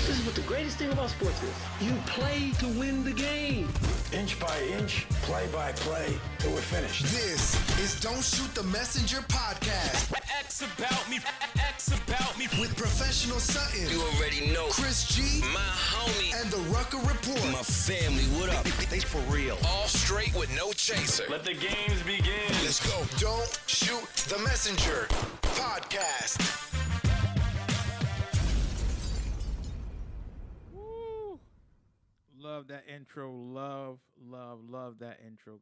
This is what the greatest thing about sports is. You play to win the game. Inch by inch, play by play, till we're finished. This is Don't Shoot the Messenger podcast. X about me, X about me. With Professional Sutton. You already know. Chris G. My homie. And the Rucker Report. My family, what up? They for real. All straight with no chaser. Let the games begin. Let's go. Don't Shoot the Messenger podcast. Woo. Love that intro. Love that intro.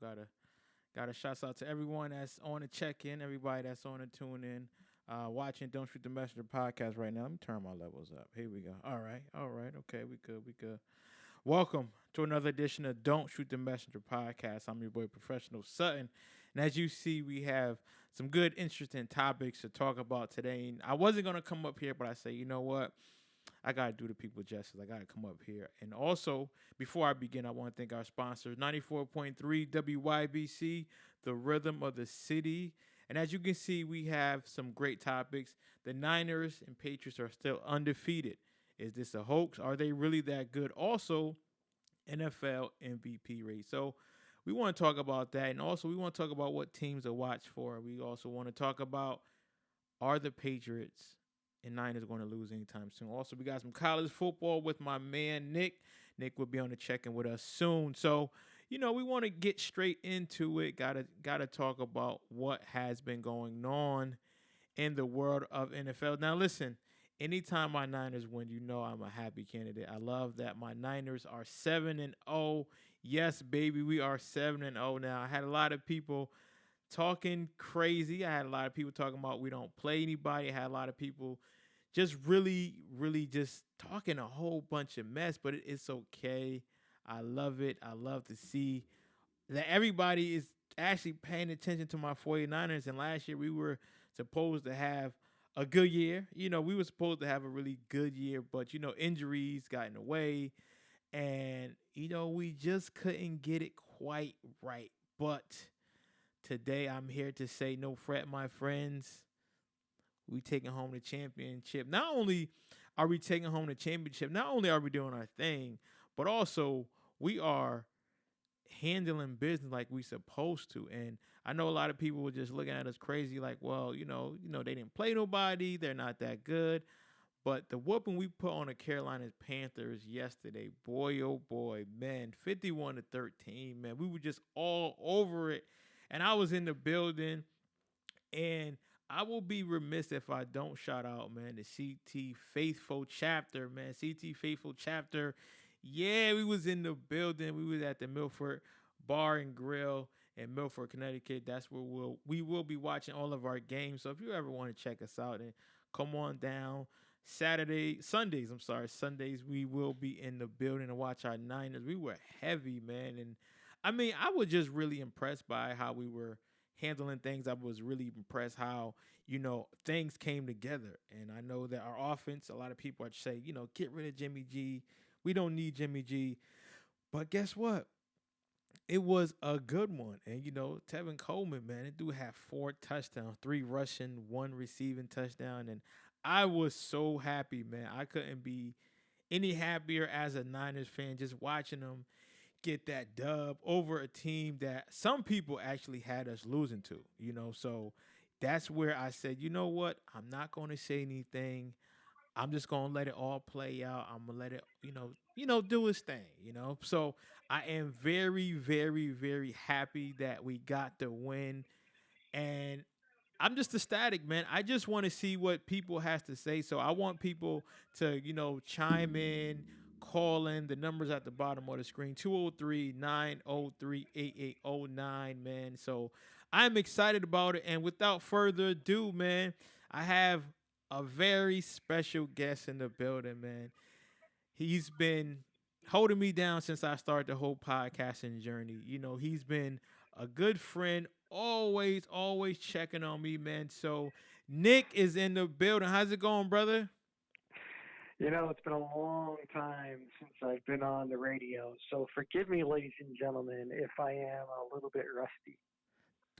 Gotta shouts out to everyone that's on the check-in, everybody that's on the tune-in, watching Don't Shoot the Messenger podcast right now. Let me turn my levels up. Here we go. All right. Okay, we good. Welcome to another edition of Don't Shoot the Messenger podcast. I'm your boy, Professional Sutton. And as you see, we have some good, interesting topics to talk about today. And I wasn't going to come up here, but I say, you know what? I got to do the people justice. I got to come up here. And also, before I begin, I want to thank our sponsors, 94.3 WYBC, the rhythm of the city. And as you can see, we have some great topics. The Niners and Patriots are still undefeated Is this a hoax? Are they really that good? Also, NFL MVP rate. So we want to talk about that. And also, we want to talk about what teams to watch for. We also want to talk about, are the Patriots and Niners going to lose anytime soon? Also, we got some college football with my man, Nick. Nick will be on the check-in with us soon. So, we want to get straight into it. Gotta talk about what has been going on in the world of NFL. Now, listen, anytime my Niners win, I'm a happy candidate. I love that my Niners are 7-0. Yes, baby, we are 7-0 now. I had a lot of people talking crazy. I had a lot of people talking about we don't play anybody. I had a lot of people just really, really just talking a whole bunch of mess, but it's okay. I love it. I love to see that everybody is actually paying attention to my 49ers. And last year we were supposed to have a good year. We were supposed to have a really good year, but, injuries got in the way. And, we just couldn't get it quite right. But today I'm here to say, no fret, my friends. We taking home the championship. Not only are we taking home the championship, not only are we doing our thing, but also we are handling business like we supposed to. And I know a lot of people were just looking at us crazy, like, well, they didn't play nobody. They're not that good. But the whooping we put on the Carolina Panthers yesterday, boy, oh boy, man, 51-13, man. We were just all over it. And I was in the building, and I will be remiss if I don't shout out, man, the CT Faithful chapter, man. CT Faithful chapter. Yeah, we was in the building. We was at the Milford Bar and Grill in Milford, Connecticut. That's where we will be watching all of our games. So if you ever want to check us out, and come on down. Sundays, we will be in the building to watch our Niners. We were heavy, man. And I mean, I was just really impressed by how we were handling things. I was really impressed how, things came together. And I know that our offense, a lot of people are saying, get rid of Jimmy G. We don't need Jimmy G. But guess what? It was a good one. And, Tevin Coleman, man, it do have 4 touchdowns, 3 rushing, 1 receiving touchdown. And I was so happy, man. I couldn't be any happier as a Niners fan just watching them get that dub over a team that some people actually had us losing to, So that's where I said, you know what? I'm not going to say anything. I'm just going to let it all play out. I'm going to let it, do its thing, So I am very, very, very happy that we got the win. And I'm just ecstatic, man. I just want to see what people has to say. So I want people to, chime in, call in. The numbers at the bottom of the screen, 203-903-8809, man. So I'm excited about it. And without further ado, man, I have a very special guest in the building, man. He's been holding me down since I started the whole podcasting journey. He's been a good friend, always checking on me, man. So Nick is in the building. How's it going, brother? It's been a long time since I've been on the radio. So forgive me, ladies and gentlemen, if I am a little bit rusty.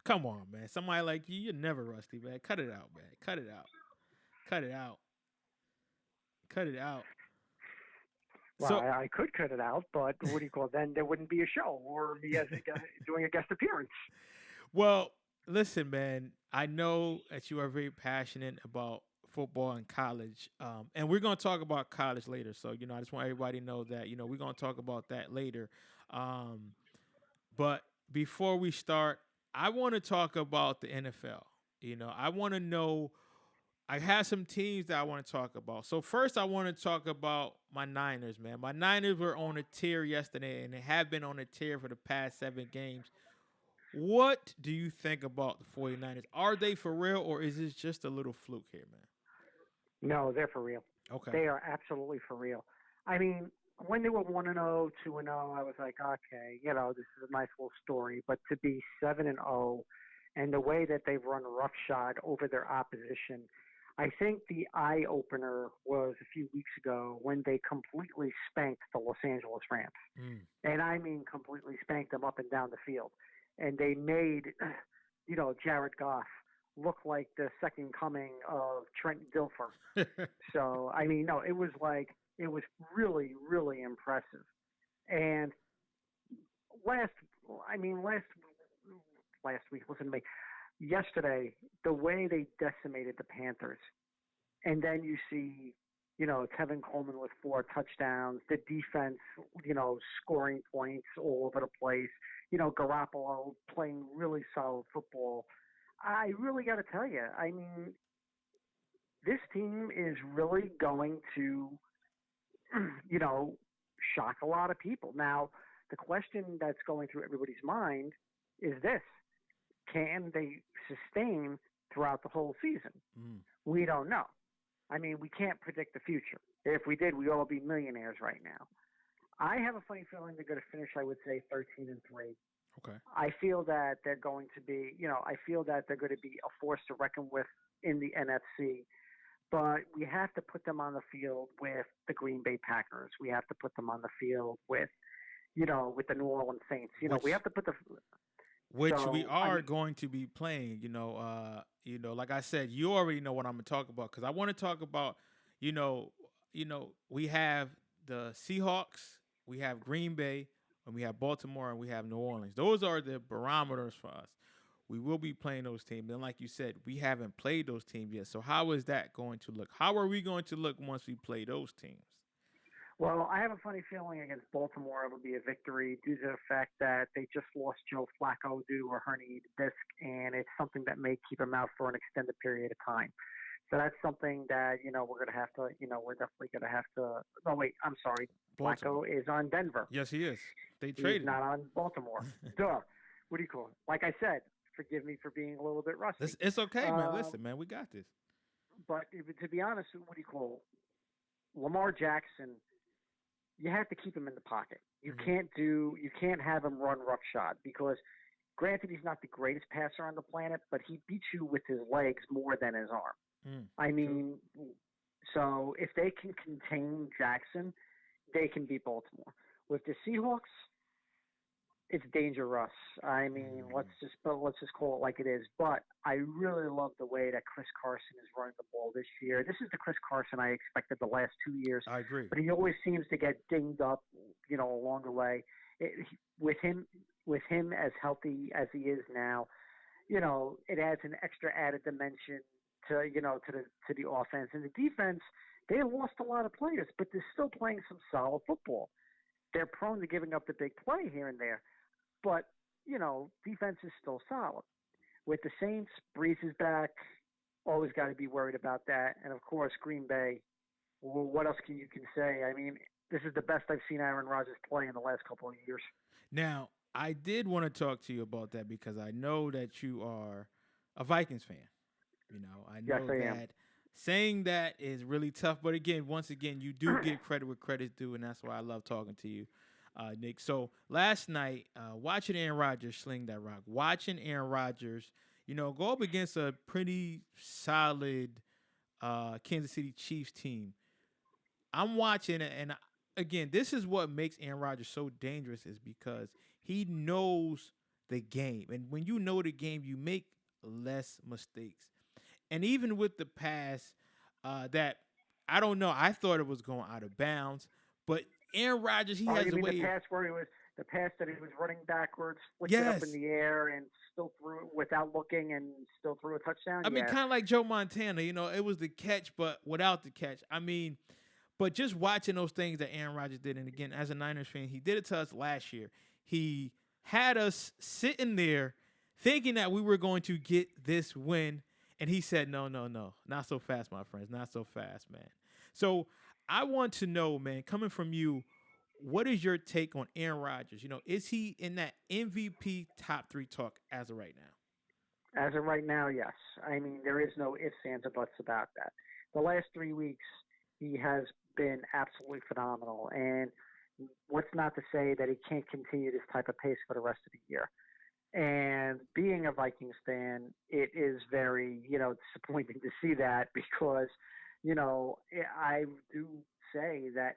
Come on, man. Somebody like you're never rusty, man. Cut it out, man. Cut it out. Well, So I could cut it out, but what do you call it? Then there wouldn't be a show or me as doing a guest appearance. Well, listen, man, I know that you are very passionate about football and college, and we're going to talk about college later. So, I just want everybody to know that, we're going to talk about that later. But before we start, I want to talk about the NFL. I want to know, I have some teams that I want to talk about. So first, I want to talk about my Niners, man. My Niners were on a tear yesterday, and they have been on a tear for the past 7 games. What do you think about the 49ers? Are they for real, or is this just a little fluke here, man? No, they're for real. Okay. They are absolutely for real. I mean, when they were 1-0, 2-0, I was like, okay, this is a nice little story. But to be 7-0, and the way that they've run roughshod over their opposition, I think the eye-opener was a few weeks ago when they completely spanked the Los Angeles Rams. And I mean completely spanked them up and down the field. And they made, Jared Goff look like the second coming of Trent Dilfer. So, I mean, no, it was like It was really, really impressive. And last, I mean, last week, listen to me, yesterday, the way they decimated the Panthers, and then you see, Kevin Coleman with 4 touchdowns, the defense, scoring points all over the place, Garoppolo playing really solid football. I really got to tell you, I mean, this team is really going to, shock a lot of people. Now, the question that's going through everybody's mind is this: can they sustain throughout the whole season? We don't know. I mean, we can't predict the future. If we did, we'd all be millionaires right now. I have a funny feeling they're going to finish, I would say, 13-3. Okay. I feel that they're going to be, I feel that they're going to be a force to reckon with in the NFC. But we have to put them on the field with the Green Bay Packers. We have to put them on the field with, with the New Orleans Saints. We have to put the which we are going to be playing. Like I said, you already know what I'm going to talk about, because I want to talk about, we have the Seahawks, we have Green Bay, and we have Baltimore, and we have New Orleans. Those are the barometers for us. We will be playing those teams. And like you said, we haven't played those teams yet. So how is that going to look? How are we going to look once we play those teams? Well, I have a funny feeling against Baltimore it'll be a victory due to the fact that they just lost Joe Flacco due to a herniated disc, and it's something that may keep him out for an extended period of time. So that's something that, we're going to have to, we're definitely going to have to. Oh, wait, I'm sorry. Baltimore. Flacco is on Denver. Yes, he is. They traded He's not on Baltimore. Duh. What do you call it? Like I said, forgive me for being a little bit rusty. It's okay, man. Listen, man, we got this. But to be honest, what do you call it? Lamar Jackson, you have to keep him in the pocket. You can't have him run roughshod, because granted he's not the greatest passer on the planet, but he beats you with his legs more than his arm. I mean, so if they can contain Jackson, they can beat Baltimore. With the Seahawks, it's dangerous. I mean, let's just call it like it is. But I really love the way that Chris Carson is running the ball this year. This is the Chris Carson I expected the last 2 years. I agree. But he always seems to get dinged up, along the way. With him as healthy as he is now, it adds an extra added dimension to the offense. And the defense, they lost a lot of players, but they're still playing some solid football. They're prone to giving up the big play here and there. But, defense is still solid. With the Saints, Breeze is back. Always got to be worried about that. And, of course, Green Bay, well, what else can you say? I mean, this is the best I've seen Aaron Rodgers play in the last couple of years. Now, I did want to talk to you about that, because I know that you are a Vikings fan. I know yes, I that am. saying that is really tough. But, once again, you do give credit where credit's due, and that's why I love talking to you. Nick. So last night, watching Aaron Rodgers sling that rock, watching Aaron Rodgers, go up against a pretty solid Kansas City Chiefs team. I'm watching it, and again, this is what makes Aaron Rodgers so dangerous, is because he knows the game. And when you know the game, you make less mistakes. And even with the pass that, I don't know, I thought it was going out of bounds, but Aaron Rodgers, he has a way. The pass that he was running backwards, flicked it up in the air, and still threw it without looking, and still threw a touchdown. I mean, kind of like Joe Montana. It was the catch, but without the catch. I mean, but just watching those things that Aaron Rodgers did, and again, as a Niners fan, he did it to us last year. He had us sitting there thinking that we were going to get this win, and he said, no, not so fast, my friends, not so fast, man. So I want to know, man, coming from you, what is your take on Aaron Rodgers? Is he in that MVP top 3 talk as of right now? As of right now, yes. I mean, there is no ifs, ands, or buts about that. The last 3 weeks, he has been absolutely phenomenal. And what's not to say that he can't continue this type of pace for the rest of the year? And being a Vikings fan, it is very, disappointing to see that, because, I do say that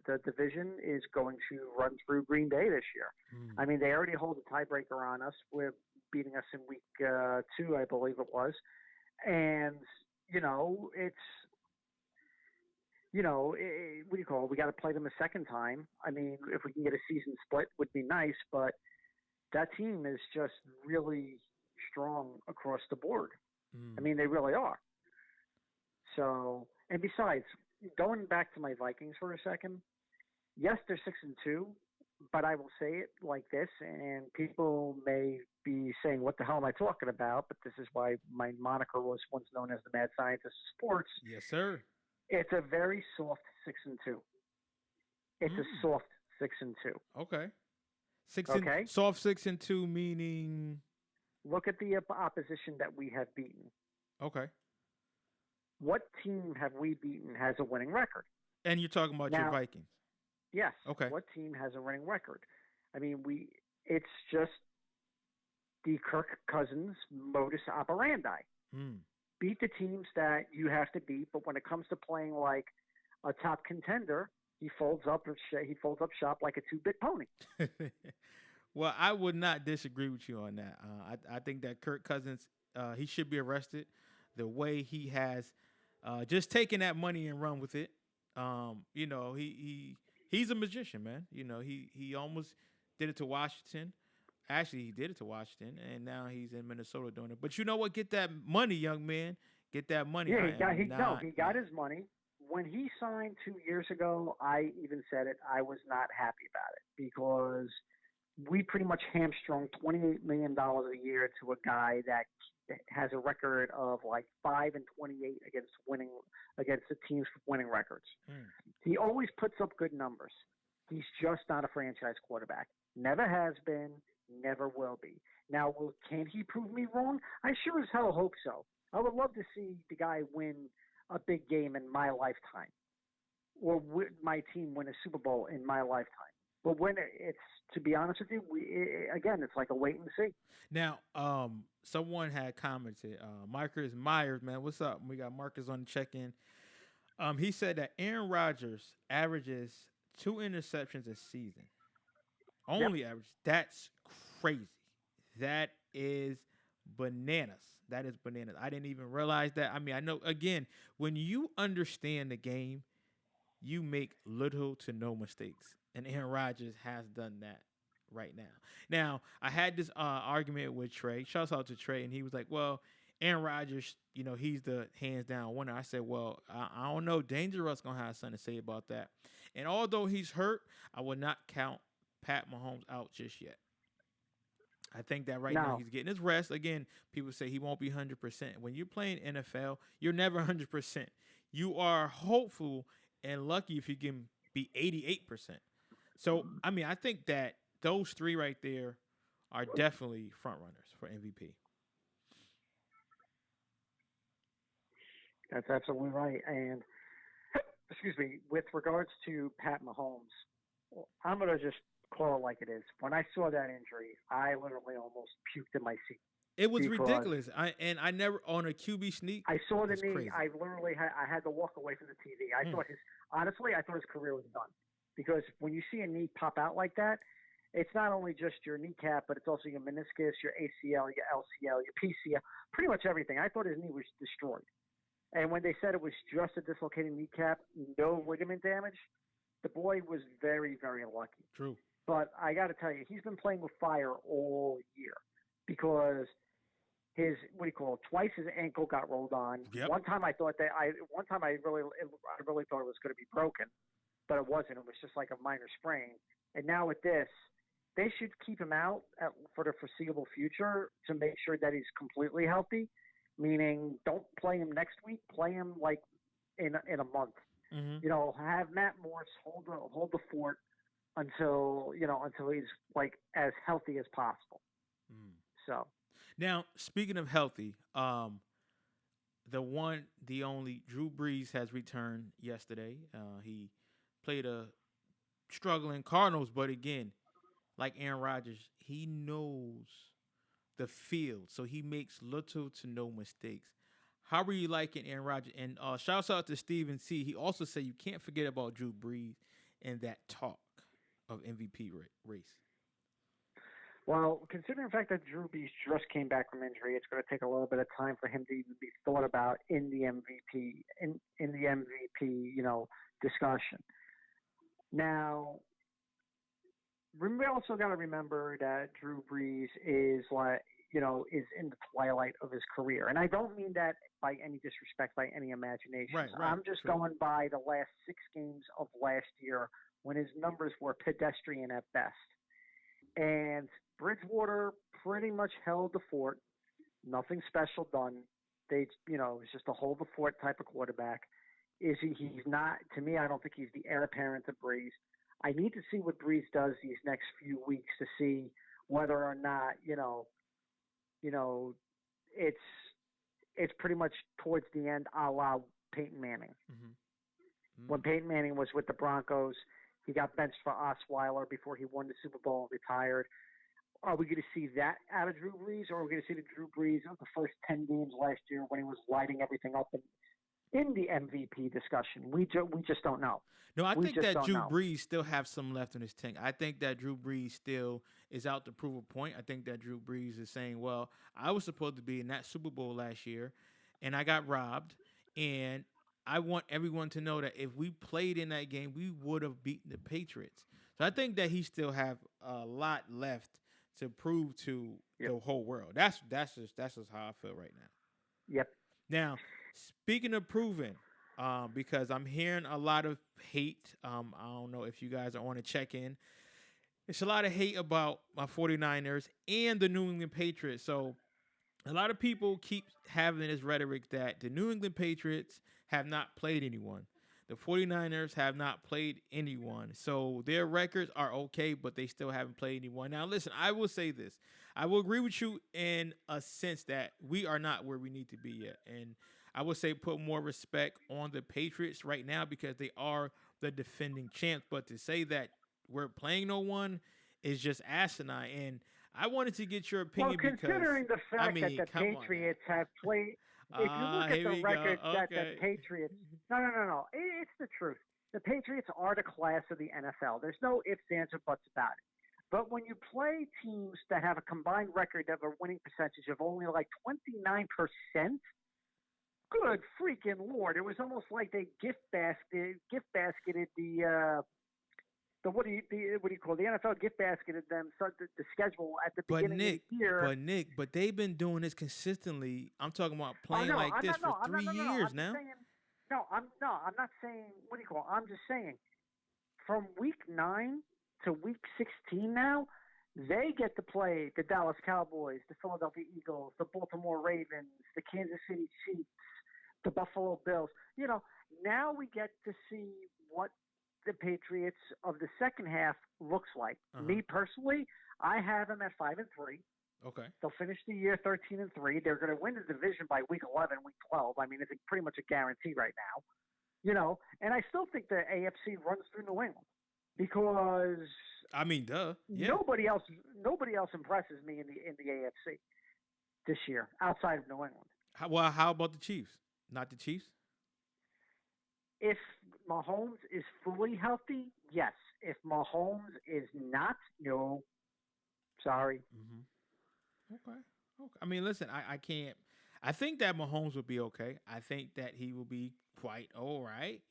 the division is going to run through Green Bay this year. I mean, they already hold a tiebreaker on us. We're beating us in week 2, I believe it was. And, it's, what do you call it? We got to play them a second time. I mean, if we can get a season split, would be nice. But that team is just really strong across the board. I mean, they really are. So, and besides, going back to my Vikings for a second, yes, they're 6-2, but I will say it like this, and people may be saying, "What the hell am I talking about?" But this is why my moniker was once known as the Mad Scientist of Sports. Yes, sir. It's a very soft 6-2. It's a soft 6-2. Okay. Okay. Soft 6-2 meaning. Look at the opposition that we have beaten. Okay. What team have we beaten has a winning record? And you're talking about your Vikings. Yes. Okay. What team has a winning record? I mean, it's just the Kirk Cousins modus operandi. Beat the teams that you have to beat, but when it comes to playing like a top contender, he folds up shop like a two-bit pony. Well, I would not disagree with you on that. I think that Kirk Cousins, he should be arrested. The way he has just taken that money and run with it. He's a magician, man. He almost did it to Washington. Actually, he did it to Washington, and now he's in Minnesota doing it. But you know what? Get that money, young man. Get that money. Yeah, he got his money. When he signed 2 years ago, I even said it, I was not happy about it because we pretty much hamstrung $28 million a year to a guy that has a record of like 5-28 against the teams with winning records. He always puts up good numbers. He's just not a franchise quarterback. Never has been, never will be. Now, can he prove me wrong? I sure as hell hope so. I would love to see the guy win a big game in my lifetime, or my team win a Super Bowl in my lifetime. But when it's, to be honest with you, again, it's like a wait and see. Now, someone had commented, Marcus Myers, man, what's up? We got Marcus on the check-in. He said that Aaron Rodgers averages 2 interceptions a season. Only average. That's crazy. That is bananas. That is bananas. I didn't even realize that. I mean, I know, again, when you understand the game, you make little to no mistakes. And Aaron Rodgers has done that right now. Now, I had this argument with Trey. Shouts out to Trey. And he was like, well, Aaron Rodgers, he's the hands-down winner. I said, well, I don't know. Dangerous going to have something to say about that. And although he's hurt, I would not count Pat Mahomes out just yet. I think that now he's getting his rest. Again, people say he won't be 100%. When you're playing NFL, you're never 100%. You are hopeful and lucky if you can be 88%. So, I mean, I think that those three right there are definitely front runners for MVP. That's absolutely right. And, excuse me, with regards to Pat Mahomes, I'm going to just call it like it is. When I saw that injury, I literally almost puked in my seat. It was ridiculous. I never, on a QB sneak, I saw the knee. Crazy. I literally had to walk away from the TV. I thought his career was done. Because when you see a knee pop out like that, it's not only just your kneecap, but it's also your meniscus, your ACL, your LCL, your PCL, pretty much everything. I thought his knee was destroyed. And when they said it was just a dislocated kneecap, no ligament damage, the boy was very, very lucky. True. But I got to tell you, he's been playing with fire all year because twice his ankle got rolled on. Yep. One time I really thought it was going to be broken, but it wasn't. It was just like a minor sprain. And now with this, they should keep him out for the foreseeable future to make sure that he's completely healthy. Meaning, don't play him next week. Play him like in a month. Mm-hmm. Have Matt Morse hold the fort until he's like as healthy as possible. So now, speaking of healthy, the only Drew Brees has returned yesterday. He played a struggling Cardinals, but again, like Aaron Rodgers, he knows the field, so he makes little to no mistakes. How are you liking Aaron Rodgers? And shouts out to Steven C. He also said you can't forget about Drew Brees and that talk of MVP race. Well, considering the fact that Drew Brees just came back from injury, it's going to take a little bit of time for him to even be thought about in the MVP discussion. Now, we also got to remember that Drew Brees is is in the twilight of his career, and I don't mean that by any disrespect, by any imagination. Right. I'm just going by the last 6 games of last year when his numbers were pedestrian at best, and Bridgewater pretty much held the fort. Nothing special done. It was just a hold the fort type of quarterback. Is he? He's not. To me, I don't think he's the heir apparent to Brees. I need to see what Brees does these next few weeks to see whether or not it's pretty much towards the end, a la Peyton Manning. Mm-hmm. When Peyton Manning was with the Broncos, he got benched for Osweiler before he won the Super Bowl and retired. Are we going to see that out of Drew Brees, or are we going to see the Drew Brees of the first 10 games last year when he was lighting everything up in the MVP discussion? We just don't know. No, I think that Drew Brees still have some left in his tank. I think that Drew Brees still is out to prove a point. I think that Drew Brees is saying, well, I was supposed to be in that Super Bowl last year, and I got robbed, and I want everyone to know that if we played in that game, we would have beaten the Patriots. So I think that he still have a lot left to prove to the whole world. That's just how I feel right now. Yep. Now, speaking of proving, because I'm hearing a lot of hate. I don't know if you guys are on to check in. It's a lot of hate about my 49ers and the New England Patriots. So a lot of people keep having this rhetoric that the New England Patriots have not played anyone. The 49ers have not played anyone. So their records are okay, but they still haven't played anyone. Now, listen, I will say this. I will agree with you in a sense that we are not where we need to be yet. And I would say put more respect on the Patriots right now because they are the defending champs. But to say that we're playing no one is just asinine. And I wanted to get your opinion considering because, the fact that the Patriots have played, if you look at the record that the Patriots, no, it's the truth. The Patriots are the class of the NFL. There's no ifs, ands, or buts about it. But when you play teams that have a combined record of a winning percentage of only like 29%, good freaking Lord. It was almost like they gift basketed the what do you call it? The NFL gift basketed them the schedule at the beginning of the year. But they've been doing this consistently. I'm talking about playing for 3 years now. I'm not saying what do you call it? I'm just saying from week 9 to week 16 now, they get to play the Dallas Cowboys, the Philadelphia Eagles, the Baltimore Ravens, the Kansas City Chiefs, the Buffalo Bills. Now we get to see what the Patriots of the second half looks like. Me personally, I have them at 5-3. Okay. They'll finish the year 13-3. They're going to win the division by week 11, week 12. I mean, it's pretty much a guarantee right now. And I still think the AFC runs through New England because I mean, duh. Yeah. Nobody else impresses me in the AFC this year outside of New England. How about the Chiefs? Not the Chiefs? If Mahomes is fully healthy, yes. If Mahomes is not, no. Sorry. Mm-hmm. Okay. I mean, listen, I can't. I think that Mahomes will be okay. I think that he will be quite all right,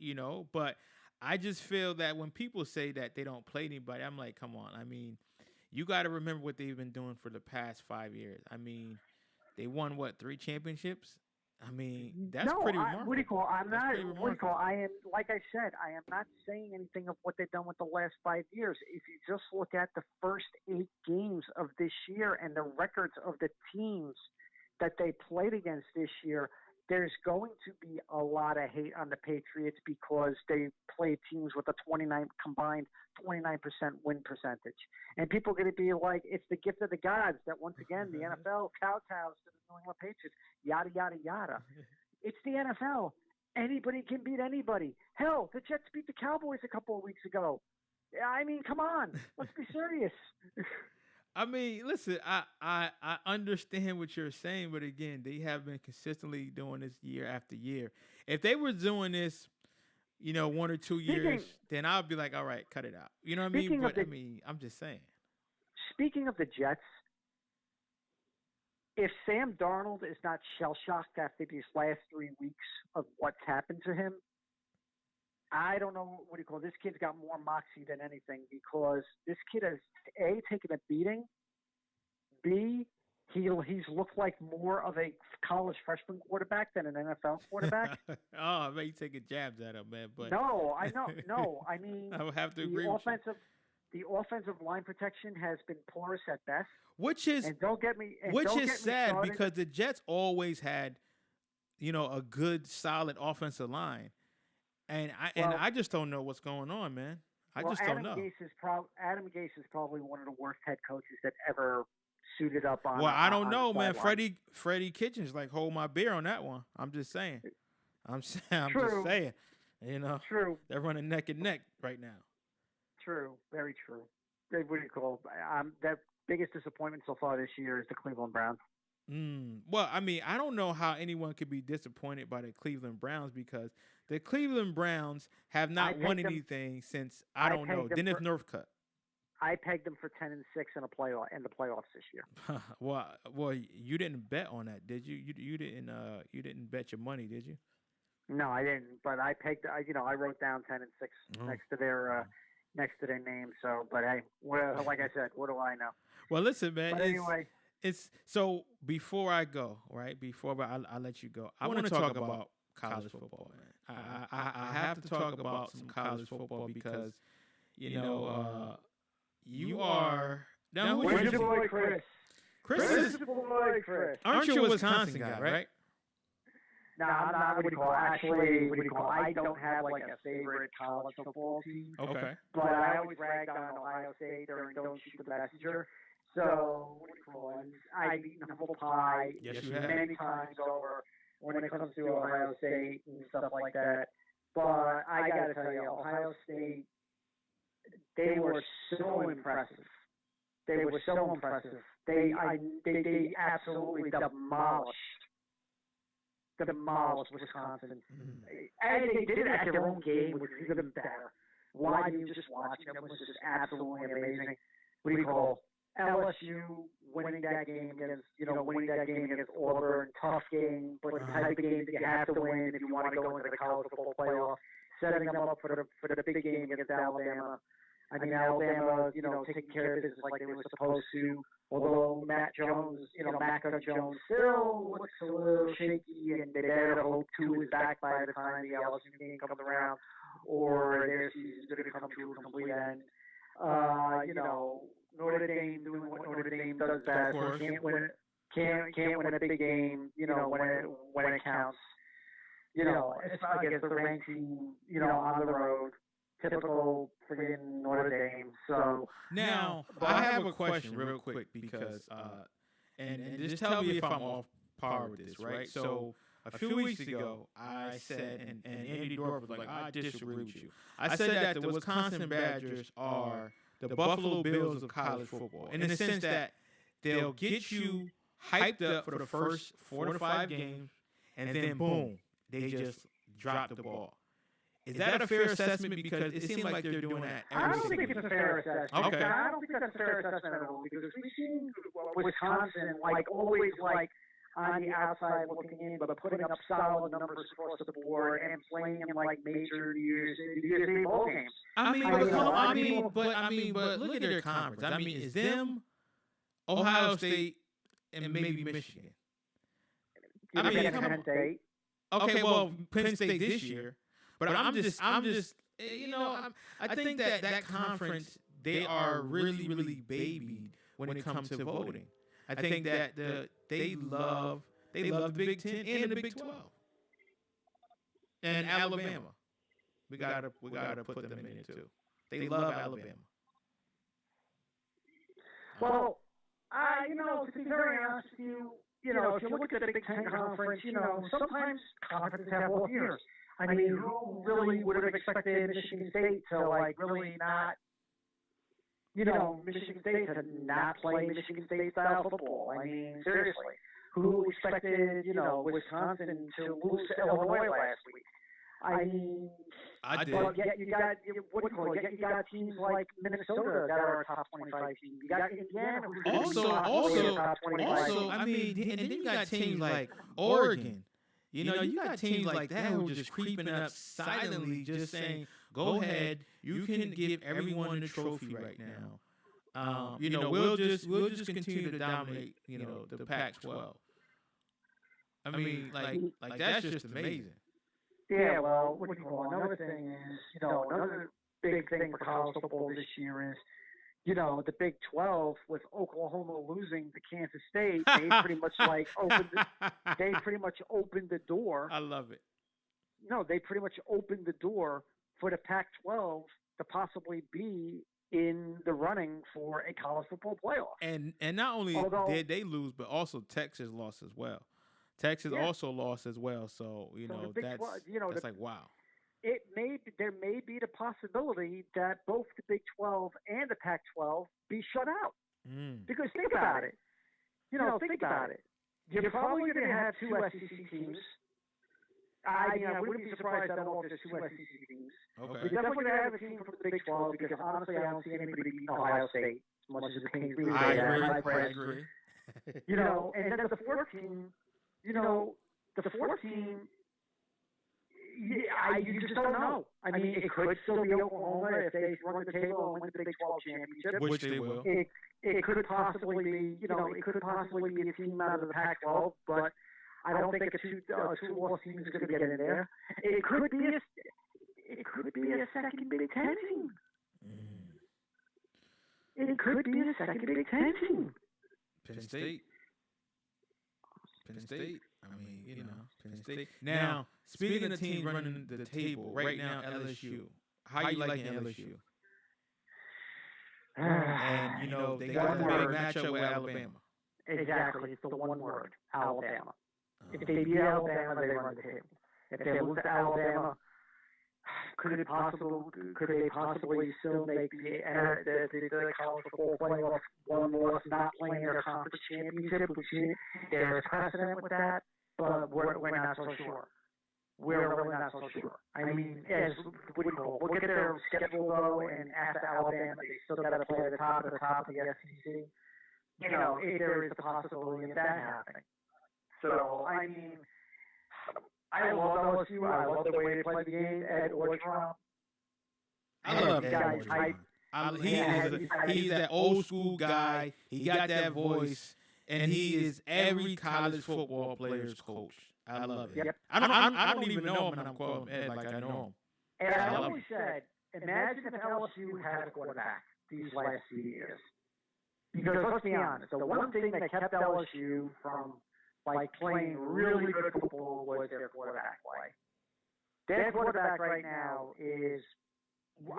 But I just feel that when people say that they don't play anybody, I'm like, come on. I mean, you got to remember what they've been doing for the past 5 years. I mean, they won, 3 championships? I mean, that's pretty remarkable. What do you call? I am, like I said, I am not saying anything of what they've done with the last 5 years. If you just look at the first 8 games of this year and the records of the teams that they played against this year, there's going to be a lot of hate on the Patriots because they play teams with a combined 29% win percentage. And people are going to be like, it's the gift of the gods that once again the NFL kowtows to the New England Patriots, yada, yada, yada. It's the NFL. Anybody can beat anybody. Hell, the Jets beat the Cowboys a couple of weeks ago. I mean, come on. Let's be serious. I mean, listen, I understand what you're saying, but again, they have been consistently doing this year after year. If they were doing this, 1 or 2 years, then I would be like, all right, cut it out. You know what I mean? But I'm just saying. Speaking of the Jets, if Sam Darnold is not shell-shocked after these last 3 weeks of what's happened to him, I don't know what do you call it. This kid's got more moxie than anything because this kid has A, taken a beating, B, he's looked like more of a college freshman quarterback than an NFL quarterback. Oh, man, you taking jabs at him, man. But No, I know. No, I mean, I would have to agree with you. the offensive line protection has been porous at best. Which is And don't get me. And which don't is get me sad started- because the Jets always had, a good, solid offensive line, and I just don't know what's going on, man. I just don't know. Adam Gase is probably one of the worst head coaches that ever suited up on. Well, I don't on know, the man. sideline. Freddie Kitchens hold my beer on that one. I'm just saying. I'm just True. saying. True. They're running neck and neck right now. True. Very true. What do you call? That biggest disappointment so far this year is the Cleveland Browns. Well, I mean, I don't know how anyone could be disappointed by the Cleveland Browns because the Cleveland Browns have not won anything since Dennis Northcutt. I pegged them for 10-6 in the playoffs this year. well, you didn't bet on that, did you? You didn't bet your money, did you? No, I didn't. But I pegged. I wrote down 10-6 next to their name. So, but hey, well, like I said, what do I know? Well, listen, man. But anyway, it's so before I go, right? Before I let you go, I want to talk about college football, man. I have to talk about some college football because you are now. Where's your boy Chris? Chris is your boy Chris. Aren't you a Wisconsin guy, right? No, I'm not. What do you call? Actually, I don't have like a favorite college football team. Okay. But I always ragged on Ohio State during Don't Shoot the Messenger. So what do you call it? I've eaten humble pie many times over when it comes to Ohio State and stuff like that. But I got to tell you, Ohio State, they were so impressive. They were so impressive. They absolutely demolished Wisconsin. And they did it at their own game, which was even better. Why you just watching them was just absolutely amazing. What do you call LSU winning that game against Auburn, tough game, but the type of game that you have to win if you want to go into the college football playoff. Setting them up for the big game against Alabama. I mean, Alabama, taking care of business like they were supposed to. Although Mac Jones still looks a little shaky, and they better hope Tua is back by the time the LSU game comes around, or their season's going to come to a complete end. Notre Dame doing what Notre Dame does best. Can't win a big game, when it counts. It's not against the ranked team, on the road. Typical friggin' Notre Dame. So now I have a question real quick because and just tell me if I'm off par with this, right? So a few weeks ago I said, and Andy Dorff was like, I disagree with you. I said that the Wisconsin Badgers are the Buffalo Bills of college football, in the sense that they'll get you hyped up for the first 4 to 5 games, and then boom, they just drop the ball. Is that a fair assessment? Because it seems like they're doing that every I don't think it's a fair assessment. Okay. I don't think that's a fair assessment at all, because we've seen Wisconsin always on the outside looking in, but putting up solid numbers across the board and playing in major USA bowl games. But look at their conference. I mean, it's them, Ohio State, and maybe Michigan. Penn State. Okay, well, Penn State this year. But I think that conference, they are really, really babied when it comes to voting. I think that they love the Big Ten and the Big 12 and Alabama. We gotta put them in there too. They love Alabama. Well, to be very honest with you, if you look at the Big Ten conference, sometimes conferences have off years. I mean, who really would have expected Michigan State to really not, Michigan State to not play Michigan State style football? I mean, seriously, who expected, Wisconsin to lose to Illinois last week? I mean, I did. But yet you got teams like Minnesota that are a top 25 team. You got Indiana, who's also, top 25 I mean, and then you got teams like Oregon. You know, you got teams like that who are just creeping up silently, just saying, "Go ahead, you can give everyone a trophy right now." You know, we'll just continue to dominate. You know, the Pac-12. I mean, like that's just amazing. Yeah, well, what do you call another thing is, another big thing for college football this year is, the Big 12 with Oklahoma losing to Kansas State, they pretty much opened the door. I love it. No, they pretty much opened the door for the Pac-12 to possibly be in the running for a college football playoff. And not only did they lose, but also Texas lost as well. Texas also lost as well. So that's like wow. There may be the possibility that both the Big 12 and the Pac-12 be shut out. Because think about it. Think about it. You're probably going to have two SEC teams. I wouldn't be surprised at all if there's two SEC teams. Okay. You're definitely going to have a team from the Big 12 because honestly, I don't see anybody beating Ohio State as much as it pains me to say that. I agree. And then the fourth team, you just don't know. I mean, it could still be Oklahoma if they run the table and win the Big 12 championship. Which they will. It could possibly be, a team out of the Pac-12, but I don't think a two-loss team is going to get in there. It could be a second Big 10 team. It could be a second Big 10 team. Penn State. I mean, Penn State. Now, speaking of teams running the table, right now, LSU. How you liking LSU? And, they got the big matchup with Alabama. Exactly. It's the one word, Alabama. If they beat Alabama, they run the table. If they lose to Alabama, could they possibly still make the college football playoff one loss, not playing their conference championship? There's precedent with that, but we're not so sure. We're really not so sure. I mean, look at their schedule though, and after Alabama, they still got to play at the top of the SEC. There is the possibility of that happening. So, I mean, I love LSU. I love the way they play the game. Ed Orgeron. I love that. He's that old school guy. He got that voice, and he is every college football player's coach. I love it. Yep. I don't even know him, and I'm calling him Ed like I know him. And I always said, imagine if LSU had a quarterback these last few years. Because let's be honest, the one thing that kept LSU from playing really good football was their quarterback play. Their quarterback right now is,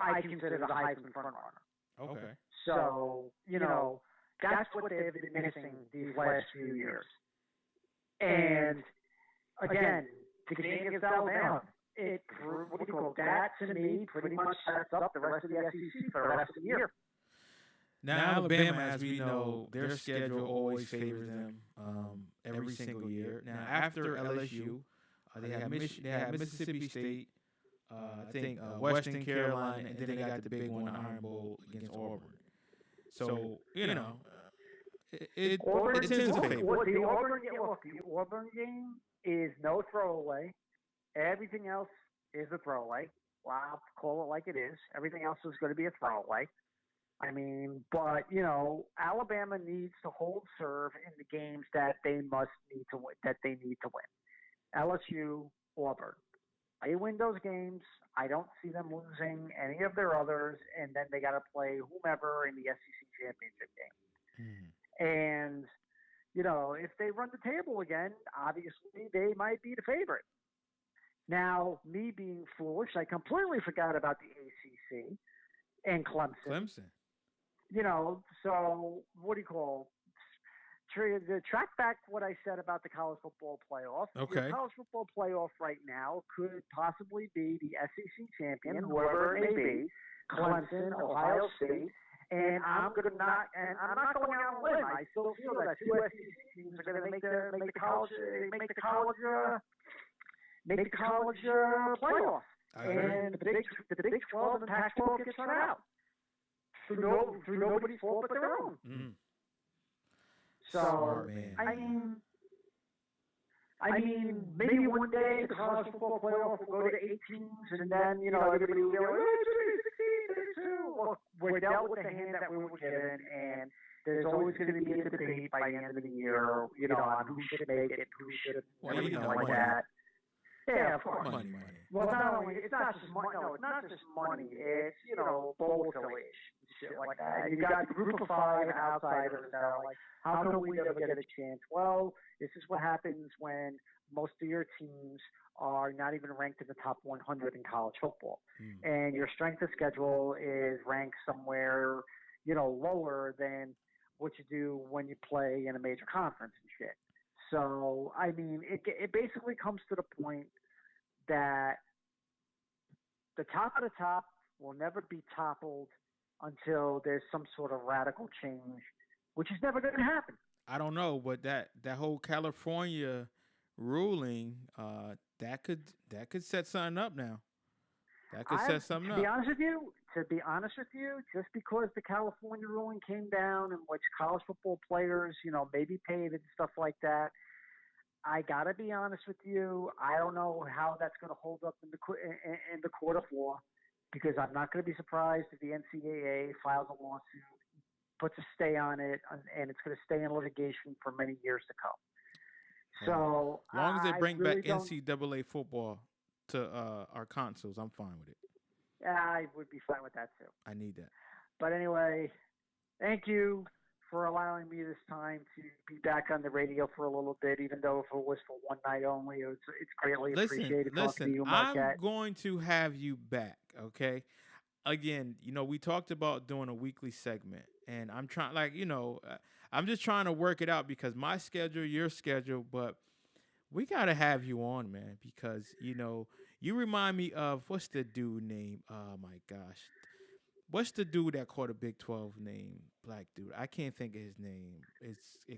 I consider the Heisman frontrunner. Okay. So, that's what they've been missing these last few years. And, again, the game against Alabama, that to me pretty much sets up the rest of the SEC for the rest of the year. Now, Alabama, as we know, their schedule always favors them every single year. Now, after LSU, they have Mississippi State, I think Western Carolina, and then they got the big one, the Iron Bowl against Auburn. So, the Auburn game is no throwaway. Everything else is a throwaway. Well, I'll call it like it is. Everything else is going to be a throwaway. I mean, but, Alabama needs to hold serve in the games that they need to win. LSU, Auburn. They win those games. I don't see them losing any of their others, and then they got to play whomever in the SEC championship game. And, if they run the table again, obviously they might be the favorite. Now, me being foolish, I completely forgot about the ACC and Clemson. So what do you call? To track back what I said about the college football playoff. Okay. The college football playoff right now could possibly be the SEC champion, whoever it may be, Clemson, Ohio State, and I'm not going out on a limb. I still feel that two SEC teams are going to make the college playoff, and the Big 12 and the Pac-12 get shut out. Through nobody's fault but their own. So, Smart, man. I mean, I mean, maybe one day the college football playoff will go to 8 teams, and then, everybody will be like, oh, it's 16, Look, we're dealt with the hand that we were given, and there's always going to be a debate by the end of the year, on who should make it, who shouldn't, everything like that. Yeah, of course. Money. Well, not only, it's not just money. No, it's not just money. It's, bowl affiliation, shit like that. You got the group of 5 outsiders that are like, how come we never get a chance? Well, this is what happens when most of your teams are not even ranked in the top 100 in college football. And your strength of schedule is ranked somewhere, lower than what you do when you play in a major conference and shit. So, I mean, it basically comes to the point that the top of the top will never be toppled until there's some sort of radical change, which is never going to happen. I don't know, but that whole California ruling, that could set something up now. That could set something up. To be honest with you, just because the California ruling came down in which college football players, maybe paid and stuff like that, I gotta be honest with you. I don't know how that's going to hold up in the court of law, because I'm not going to be surprised if the NCAA files a lawsuit, puts a stay on it, and it's going to stay in litigation for many years to come. So, as long as they bring really back NCAA football to our consoles, I'm fine with it. I would be fine with that too. I need that. But anyway, thank you for allowing me this time to be back on the radio for a little bit, even though if it was for one night only, it's greatly appreciated talking to you, Marquette. I'm going to have you back, okay? Again, we talked about doing a weekly segment, and I'm trying, I'm just trying to work it out because my schedule, your schedule, but we got to have you on, man, because, you remind me of, what's the dude name? Oh, my gosh. What's the dude that caught a Big 12 name? Black dude. I can't think of his name.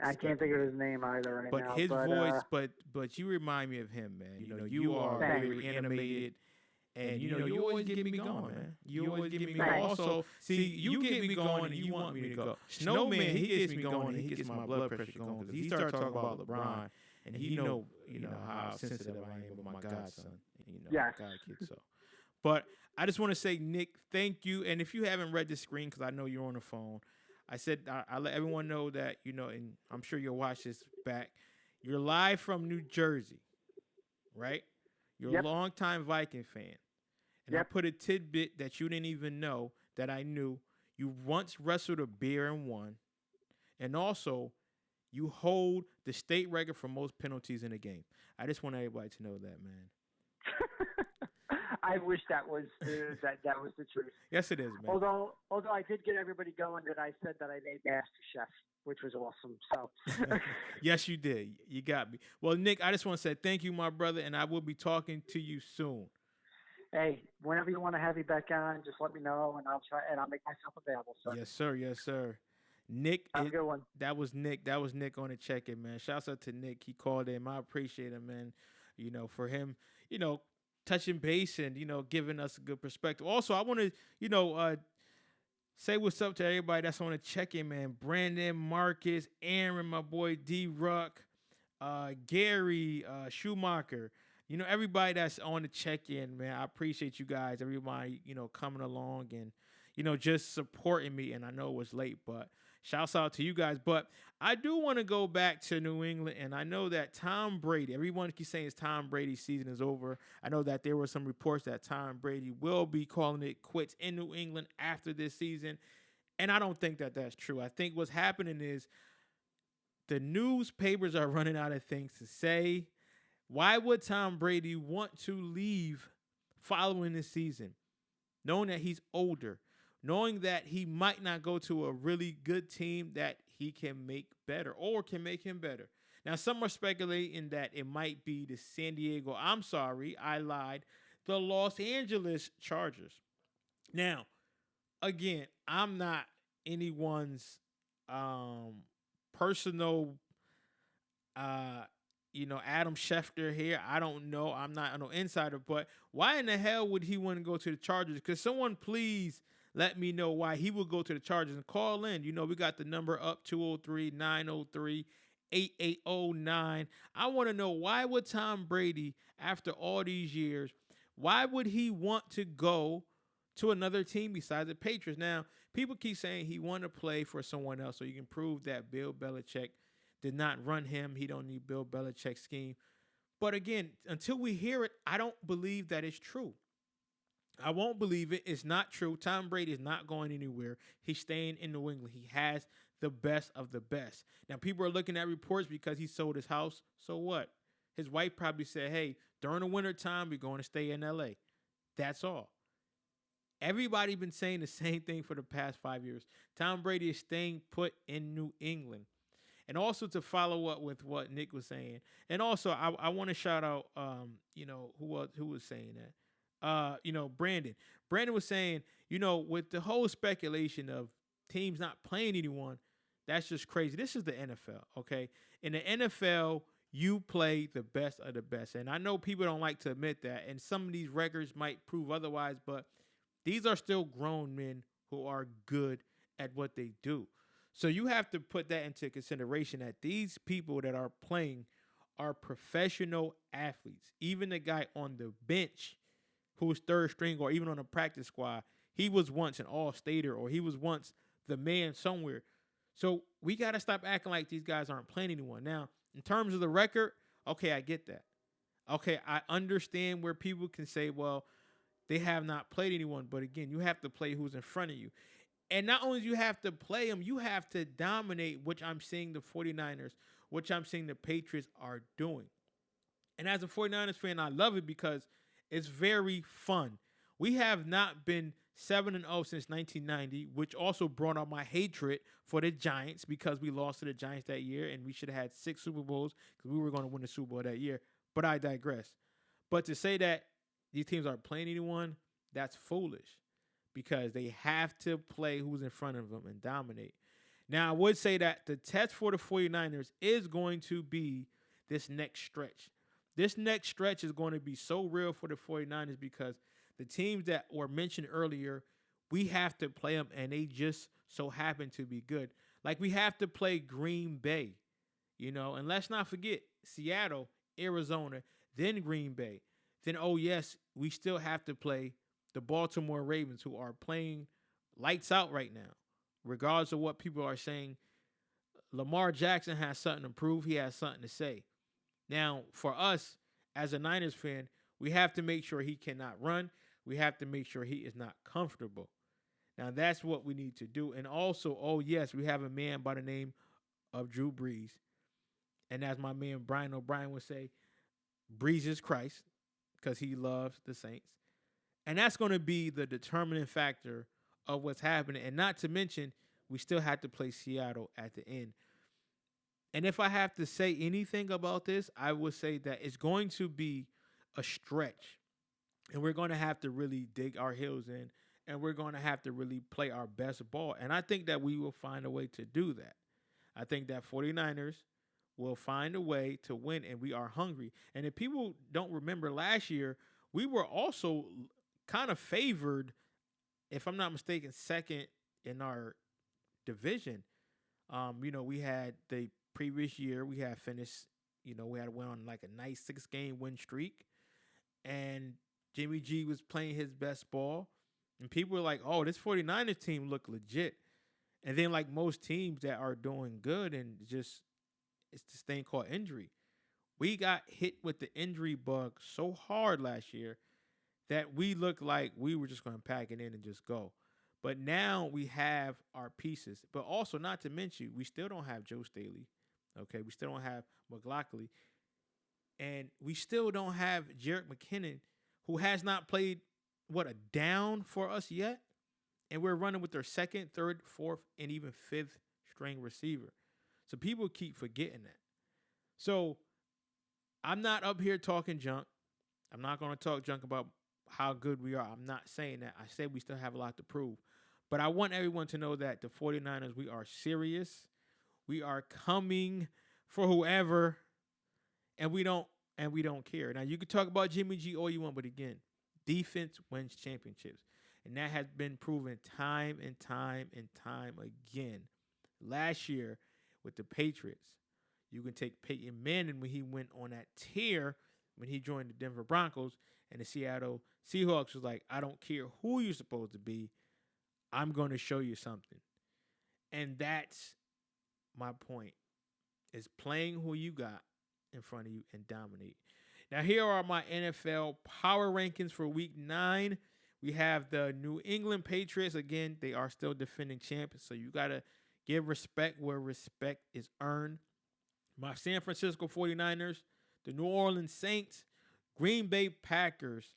I can't think of his name either right now. His voice, but you remind me of him, man. You are very animated. And, you always get me going, man. You always get me going. Also, see, you get me going and you want me to go. Snowman, he gets me going and he gets my blood pressure going because he started talking about LeBron and he know how sensitive I am with my godson. Yes. God kid, so. But I just want to say, Nick, thank you. And if you haven't read the screen, because I know you're on the phone, I said I let everyone know that, and I'm sure you'll watch this back. You're live from New Jersey, right? You're a longtime Viking fan. And I put a tidbit that you didn't even know that I knew. You once wrestled a bear and won. And also, you hold the state record for most penalties in a game. I just want everybody to know that, man. I wish that was that was the truth. Yes, it is, man. Although I did get everybody going that I said that I made Master Chef, which was awesome. So yes, you did. You got me. Well, Nick, I just want to say thank you, my brother, and I will be talking to you soon. Hey, whenever you want to have me back on, just let me know, and I'll try, and I'll make myself available, sir. Yes, sir. Yes, sir. Nick, have a good one. That was Nick. That was Nick on the check-in, man. Shouts out to Nick. He called in. I appreciate him, man. For him, touching base and, giving us a good perspective. Also, I want to, say what's up to everybody that's on the check-in, man. Brandon, Marcus, Aaron, my boy D-Ruck, Gary, Schumacher. Everybody that's on the check-in, man, I appreciate you guys. Everybody, coming along and, just supporting me. And I know it was late, but shouts out to you guys. But I do want to go back to New England, and I know that Tom Brady, everyone keeps saying Tom Brady's season is over. I know that there were some reports that Tom Brady will be calling it quits in New England after this season, and I don't think that that's true. I think what's happening is the newspapers are running out of things to say. Why would Tom Brady want to leave following this season, knowing that he's older, knowing that he might not go to a really good team that he can make better or can make him better? Now, some are speculating that it might be the the Los Angeles Chargers. Now, again, I'm not anyone's personal Adam Schefter here. I don't know. I'm not no insider, but why in the hell would he want to go to the Chargers? Because someone please let me know why he would go to the Chargers and call in. We got the number up 203-903-8893. 8809. I want to know, why would Tom Brady, after all these years, why would he want to go to another team besides the Patriots? Now, people keep saying he wanted to play for someone else so you can prove that Bill Belichick did not run him. He don't need Bill Belichick's scheme. But again, until we hear it, I don't believe that it's true. I won't believe it. It's not true. Tom Brady is not going anywhere. He's staying in New England. He has the best of the best. Now, people are looking at reports because he sold his house. So what? His wife probably said, hey, during the winter time, we're going to stay in L.A. That's all. Everybody been saying the same thing for the past 5 years. Tom Brady is staying put in New England. And also, to follow up with what Nick was saying, and also I want to shout out, who was saying that, Brandon. Brandon was saying, with the whole speculation of teams not playing anyone, that's just crazy. This is the NFL, okay? In the NFL, you play the best of the best, and I know people don't like to admit that, and some of these records might prove otherwise, but these are still grown men who are good at what they do. So you have to put that into consideration, that these people that are playing are professional athletes. Even the guy on the bench who was third string, or even on the practice squad, he was once an all-stater, or he was once the man somewhere. So we got to stop acting like these guys aren't playing anyone. Now, in terms of the record, okay, I get that. Okay, I understand where people can say, well, they have not played anyone. But again, you have to play who's in front of you. And not only do you have to play them, you have to dominate, which I'm seeing the 49ers, which I'm seeing the Patriots are doing. And as a 49ers fan, I love it because it's very fun. We have not been 7-0 since 1990, which also brought on my hatred for the Giants because we lost to the Giants that year, and we should have had 6 Super Bowls because we were going to win the Super Bowl that year. But I digress. But to say that these teams aren't playing anyone, that's foolish, because they have to play who's in front of them and dominate. Now, I would say that the test for the 49ers is going to be this next stretch. This next stretch is going to be so real for the 49ers because the teams that were mentioned earlier, we have to play them, and they just so happen to be good. Like, we have to play Green Bay, and let's not forget Seattle, Arizona, then Green Bay. Then, oh, yes, we still have to play the Baltimore Ravens, who are playing lights out right now. Regardless of what people are saying, Lamar Jackson has something to prove. He has something to say. Now, for us, as a Niners fan, we have to make sure he cannot run. We have to make sure he is not comfortable. Now, that's what we need to do. And also, oh, yes, we have a man by the name of Drew Brees. And as my man Brian O'Brien would say, Brees is Christ, because he loves the Saints. And that's going to be the determining factor of what's happening. And not to mention, we still have to play Seattle at the end. And if I have to say anything about this, I would say that it's going to be a stretch. And we're going to have to really dig our heels in. And we're going to have to really play our best ball. And I think that we will find a way to do that. I think that 49ers will find a way to win, and we are hungry. And if people don't remember last year, we were also kind of favored, if I'm not mistaken, second in our division. We had the previous year, we had finished, we had went on like a nice 6-game win streak, and Jimmy G was playing his best ball, and people were like, oh, this 49ers team look legit. And then, like most teams that are doing good, and just it's this thing called injury. We got hit with the injury bug so hard last year that we looked like we were just going to pack it in and just go. But now we have our pieces. But also, not to mention, we still don't have Joe Staley. Okay, we still don't have McLaughlin. And we still don't have Jerick McKinnon, who has not played, a down for us yet. And we're running with their second, third, fourth, and even fifth string receiver. So people keep forgetting that. So I'm not up here talking junk. I'm not going to talk junk about how good we are. I'm not saying that. I said we still have a lot to prove. But I want everyone to know that the 49ers, we are serious. We are coming for whoever, and we don't care. Now, you can talk about Jimmy G all you want, but again, defense wins championships. And that has been proven time and time and time again. Last year with the Patriots, You can take Peyton Manning when he went on that tear when he joined the Denver Broncos, and the Seattle Seahawks was like, I don't care who you're supposed to be. I'm going to show you something. And that's my point, is playing who you got in front of you and dominate. Now, here are my NFL power rankings for Week 9. We have the New England Patriots. Again, they are still defending champions, so you got to give respect where respect is earned. My San Francisco 49ers, the New Orleans Saints, Green Bay Packers,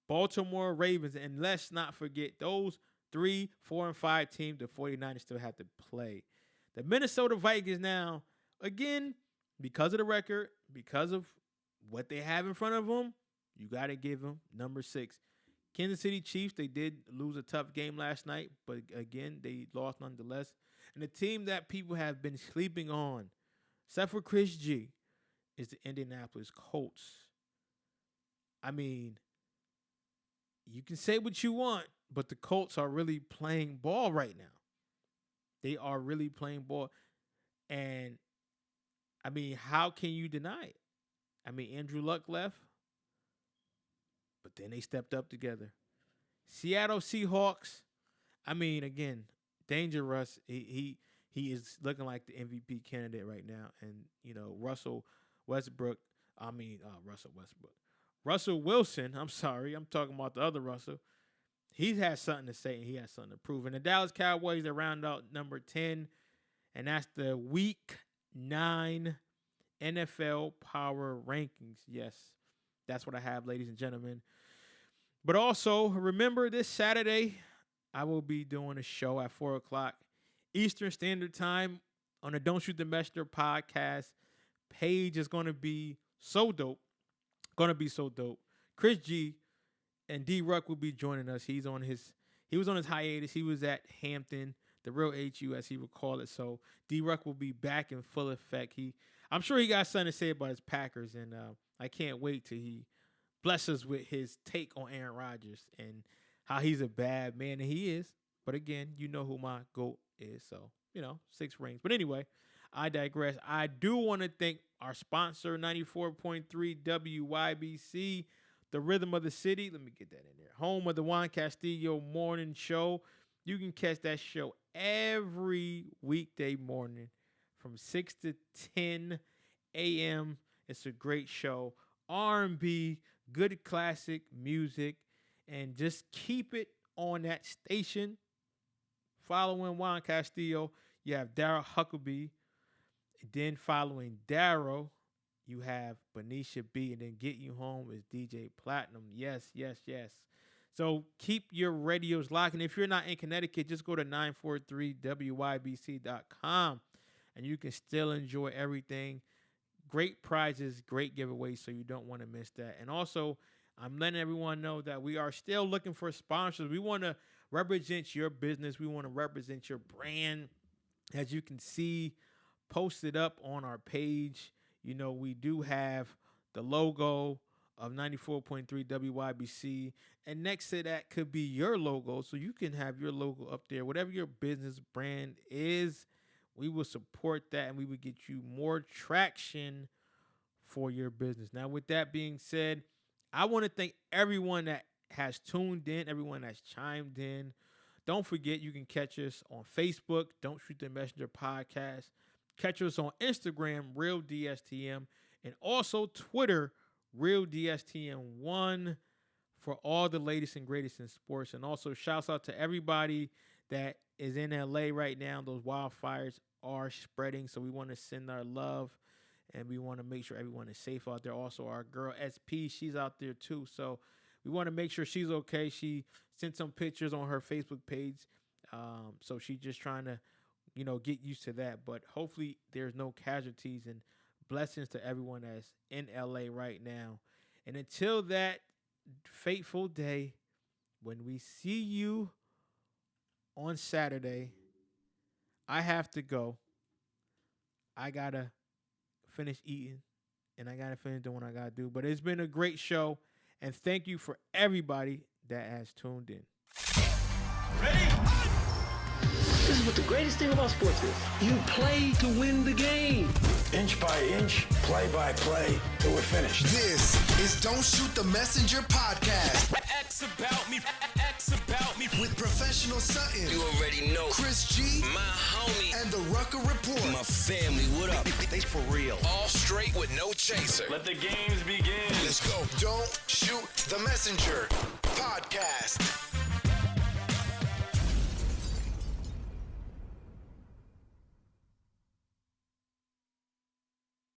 Baltimore Ravens, and let's not forget those 3, 4, and 5 teams the 49ers still have to play. The Minnesota Vikings now, again, because of the record, because of what they have in front of them, you got to give them number 6. Kansas City Chiefs, they did lose a tough game last night, but again, they lost nonetheless. And the team that people have been sleeping on, except for Chris G, is the Indianapolis Colts. I mean, you can say what you want, but the Colts are really playing ball right now. They are really playing ball. And, I mean, how can you deny it? I mean, Andrew Luck left, but then they stepped up together. Seattle Seahawks, I mean, again, dangerous. He is looking like the MVP candidate right now. And, you know, Russell Wilson, I'm sorry. I'm talking about the other Russell. He has something to say and he has something to prove. And the Dallas Cowboys, they round out number 10. And that's the Week 9 NFL Power Rankings. Yes, that's what I have, ladies and gentlemen. But also, remember this Saturday, I will be doing a show at 4 o'clock Eastern Standard Time on the Don't Shoot the Messenger podcast page. Is going to be so dope. Chris G and D-Ruck will be joining us. He was on his hiatus. He was at Hampton, the real HU, as he would call it. So D-Ruck will be back in full effect. I'm sure he got something to say about his Packers, and I can't wait till he blesses us with his take on Aaron Rodgers and how he's a bad man, and he is. But again, you know who my GOAT is, so, 6 rings. But anyway, I digress. I do want to thank our sponsor, 94.3 WYBC, the Rhythm of the City. Let me get that in there. Home of the Juan Castillo Morning Show. You can catch that show every weekday morning from 6 to 10 a.m. It's a great show. R&B, good classic music, and just keep it on that station. Following Juan Castillo, you have Daryl Huckabee. Then following Daryl, you have Benicia B. And then Get You Home is DJ Platinum. Yes. So keep your radios locked. And if you're not in Connecticut, just go to 943wybc.com and you can still enjoy everything. Great prizes, great giveaways, so you don't want to miss that. And also, I'm letting everyone know that we are still looking for sponsors. We want to represent your business. We want to represent your brand. As you can see, posted up on our page, we do have the logo of 94.3 WYBC. And next to that could be your logo, so you can have your logo up there. Whatever your business brand is, we will support that, and we will get you more traction for your business. Now, with that being said, I want to thank everyone that has tuned in, everyone that's chimed in. Don't forget, you can catch us on Facebook, Don't Shoot the Messenger podcast. Catch us on Instagram, Real DSTM, and also Twitter, Real DSTM1, for all the latest and greatest in sports. And also, shouts out to everybody that is in LA right now. Those wildfires are spreading, so we want to send our love, and we want to make sure everyone is safe out there. Also, our girl SP, she's out there too, so we want to make sure she's okay. She sent some pictures on her Facebook page, so she's just trying to, get used to that. But hopefully there's no casualties, and blessings to everyone that's in LA right now. And until that fateful day, when we see you on Saturday, I have to go. I got to finish eating, and I got to finish doing what I got to do. But it's been a great show, and thank you for everybody that has tuned in. Ready? This is what the greatest thing about sports is. You play to win the game. Inch by inch, play by play, till we're finished. This is Don't Shoot the Messenger podcast. X about me. X about me. With professional Sutton, You already know. Chris G, My homie. and the Rucker Report. My family, what up? They for real. All straight with no chaser. Let the games begin. Let's go. Don't Shoot the Messenger podcast.